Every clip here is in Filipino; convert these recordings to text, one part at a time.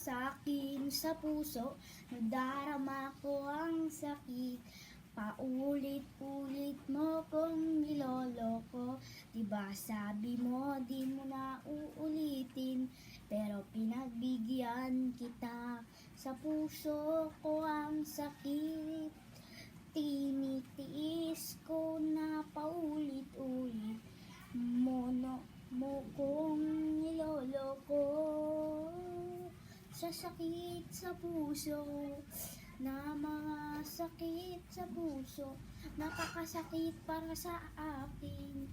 sa'kin sa puso, nadarama ko ang sakit. Paulit-ulit mo kong niloloko, diba sabi mo di mo na uulitin, pero pinagbigyan kita. Sa puso ko ang sakit, tinitiis ko na paulit-ulit mo kong niloloko. Sa sakit sa puso, na mga sakit sa puso, nakakasakit para sa akin,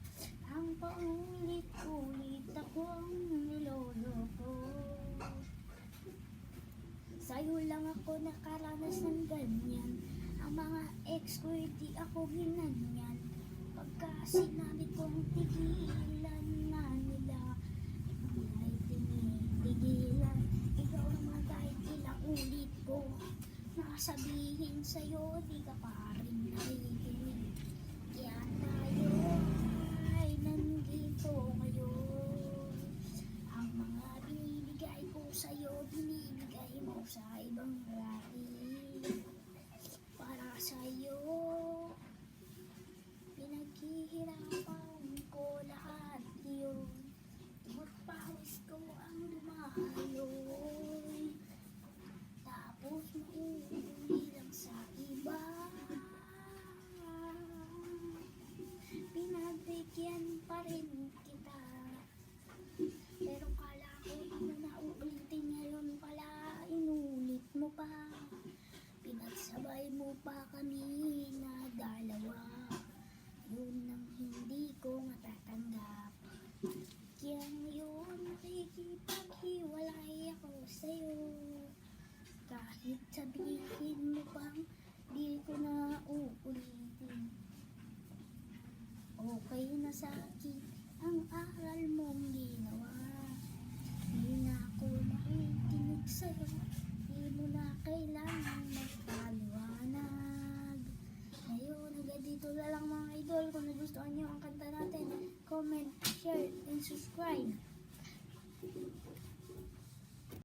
ang paulit-ulit akong niloloko. Sa'yo lang ako nakaranas ng ganyan, ang mga ex ko hindi ako ginanyan. Pagka sinabi kong tigilan na nila, ay tinitigilan. Ikaw naman kahit ilang ulit ko nakasabihin sa'yo, di ka pa rin nakikinig. Kaya tayo ay nandito ngayon. Ang mga binibigay ko sa'yo, binibigay mo sa ibang lalaki. Para sa'yo, pinaghihirapan ko lahat yun. Magpawis ko ang lumaloy, tapos mauuli lang sa iba. Pinagbigyan pa rin kita, pero kala ko ano na uulitin, ngayon pala inulit mo pa. Pinagsabay mo pa kami na dalawa, yun ang hindi ko matatanggap. Kaya ngayon nakikipaghiwalay ako sa'yo, kahit sabihin mo pang di ko na uulitin. Okay na sa'kin ang aral mong ginawa, di na ako makikinig sa'yo, di mo na kailangan magpaliwanag. Ngayon hanggang dito na lang mga idol. Kung nagustuhan nyo ang kanta natin, comment, share, and subscribe.